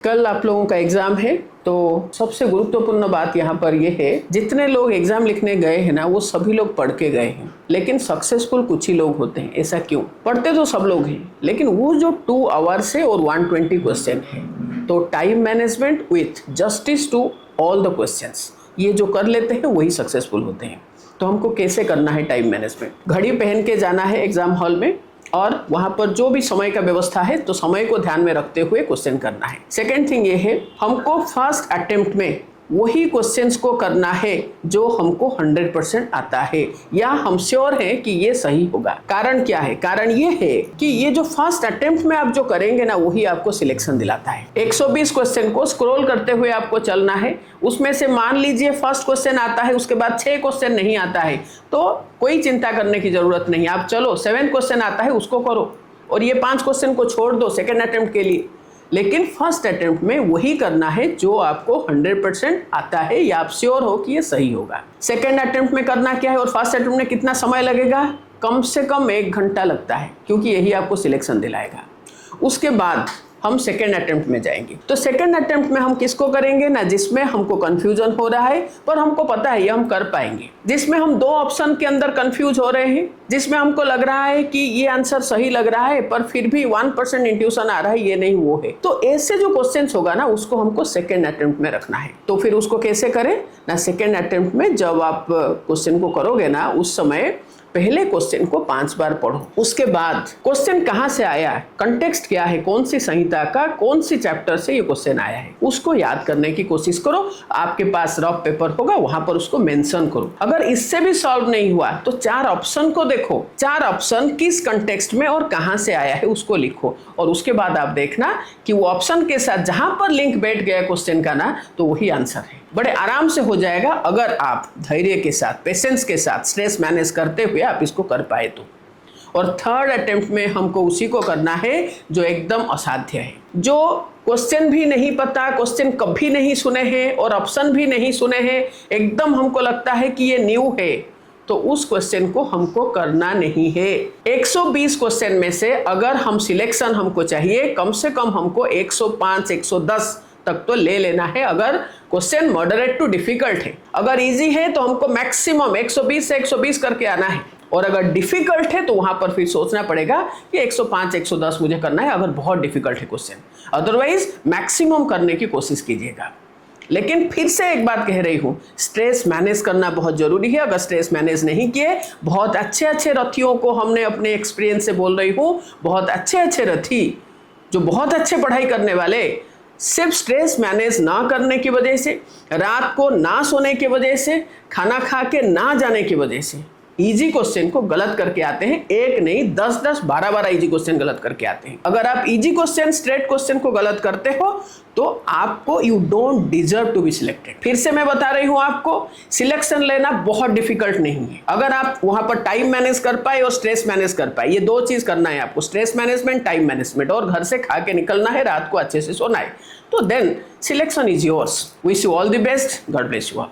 कल आप लोगों का एग्जाम है, तो सबसे गुरुत्वपूर्ण बात यहाँ पर यह है, जितने लोग एग्जाम लिखने गए हैं ना, वो सभी लोग पढ़ के गए हैं, लेकिन सक्सेसफुल कुछ ही लोग होते हैं। ऐसा क्यों? पढ़ते तो सब लोग हैं, लेकिन वो जो 2 आवर्स है और 120 क्वेश्चन है, तो time management with justice to all the questions, ये जो कर लेते हैं वही सक्सेसफुल होते हैं। तो हमको कैसे करना है टाइम मैनेजमेंट? घड़ी पहन के जाना है एग्जाम हॉल में, और वहां पर जो भी समय का व्यवस्था है, तो समय को ध्यान में रखते हुए क्वेश्चन करना है। सेकेंड थिंग ये है, हमको फर्स्ट अटेम्प्ट में वही क्वेश्चंस को करना है जो हमको 100% आता है, या हम श्योर हैं कि ये सही होगा। कारण क्या है? कारण ये है कि ये जो फर्स्ट अटेम्प्ट में आप जो करेंगे ना, वही आपको सिलेक्शन दिलाता है। 120 क्वेश्चन को स्क्रॉल करते हुए आपको चलना है। उसमें से मान लीजिए फर्स्ट क्वेश्चन आता है, उसके बाद 6 क्वेश्चन नहीं आता है, तो कोई चिंता करने की जरूरत नहीं। आप चलो 7 क्वेश्चन आता है उसको करो, और ये 5 क्वेश्चन को छोड़ दो सेकेंड अटेम्प्ट के लिए। लेकिन फर्स्ट अटेम्प्ट में वही करना है जो आपको 100% आता है, या आप श्योर हो कि ये सही होगा। सेकेंड अटेम्प्ट में करना क्या है, और फर्स्ट अटेम्प्ट में कितना समय लगेगा? कम से कम 1 घंटा लगता है, क्योंकि यही आपको सिलेक्शन दिलाएगा। उसके बाद हम सेकेंड अटेम्प्ट में जाएंगे। तो सेकेंड अटेम्प्ट में हम किसको करेंगे ना, जिसमें हमको कंफ्यूजन हो रहा है पर हमको पता है ये हम कर पाएंगे, जिसमें हम 2 ऑप्शन के अंदर कंफ्यूज हो रहे हैं, जिसमें हमको लग रहा है कि ये आंसर सही लग रहा है पर फिर भी 1% इंट्यूशन आ रहा है, ये नहीं वो है। तो ऐसे जो क्वेश्चंस होगा ना, उसको हमको सेकेंड अटेम्प्ट में रखना है। तो फिर उसको कैसे करें ना, सेकेंड अटेम्प्ट में जब आप क्वेश्चन को करोगे ना, उस समय पहले क्वेश्चन को 5 बार पढ़ो। उसके बाद क्वेश्चन कहाँ से आया है, कंटेक्स्ट क्या है, कौन सी संहिता का कौन सी चैप्टर से ये क्वेश्चन आया है, उसको याद करने की कोशिश करो। आपके पास रफ पेपर होगा, वहां पर उसको मेंशन करो। अगर इससे भी सॉल्व नहीं हुआ तो 4 ऑप्शन को देखो, 4 ऑप्शन किस कंटेक्स्ट में और कहां से आया है उसको लिखो, और उसके बाद आप देखना कि वो ऑप्शन के साथ जहां पर लिंक बैठ गया क्वेश्चन का ना, तो वही आंसर है। बड़े आराम से हो जाएगा, अगर आप धैर्य के साथ, पेशेंस के साथ, स्ट्रेस मैनेज करते हुए आप इसको कर पाए तो। और थर्ड अटेम्प्ट में हमको उसी को करना है जो एकदम असाध्य है, जो क्वेश्चन भी नहीं पता, क्वेश्चन कभी नहीं सुने हैं और ऑप्शन भी नहीं सुने हैं, एकदम हमको लगता है कि ये न्यू है, तो उस क्वेश्चन को हमको करना नहीं है। 120 क्वेश्चन में से अगर हम सिलेक्शन हमको चाहिए, कम से कम हमको 105, 110 तक तो ले लेना है, अगर क्वेश्चन मॉडरेट टू डिफिकल्ट है। अगर इजी है तो हमको मैक्सिमम 120 से 120 करके आना है, और अगर डिफिकल्ट है तो वहां पर फिर सोचना पड़ेगा कि 105, 110 मुझे करना है, अगर बहुत डिफिकल्ट है क्वेश्चन। अदरवाइज मैक्सिमम करने की कोशिश कीजिएगा। लेकिन फिर से एक बात कह रही हूं, स्ट्रेस मैनेज करना बहुत जरूरी है। अगर स्ट्रेस मैनेज नहीं किए, बहुत अच्छे अच्छे रथियों को हमने अपने एक्सपीरियंस से बोल रही हूं, बहुत अच्छे अच्छे रथी जो बहुत अच्छे पढ़ाई करने वाले, सिर्फ स्ट्रेस मैनेज ना करने की वजह से, रात को ना सोने की वजह से, खाना खा के ना जाने की वजह से इजी क्वेश्चन को गलत करके आते हैं। एक नहीं, 10-10, 12-12 इजी क्वेश्चन गलत करके आते हैं। अगर आप इजी क्वेश्चन, स्ट्रेट क्वेश्चन को गलत करते हो तो आपको, you don't deserve to be selected. फिर से मैं बता रही हूं आपको, सिलेक्शन लेना बहुत डिफिकल्ट नहीं है। अगर आप वहां पर टाइम मैनेज कर पाए और स्ट्रेस मैनेज कर पाए, ये 2 चीज करना है आपको, स्ट्रेस मैनेजमेंट, टाइम मैनेजमेंट, और घर से खा के निकलना है, रात को अच्छे से सोना है, तो then selection is yours. Wish you all the best, God bless you all.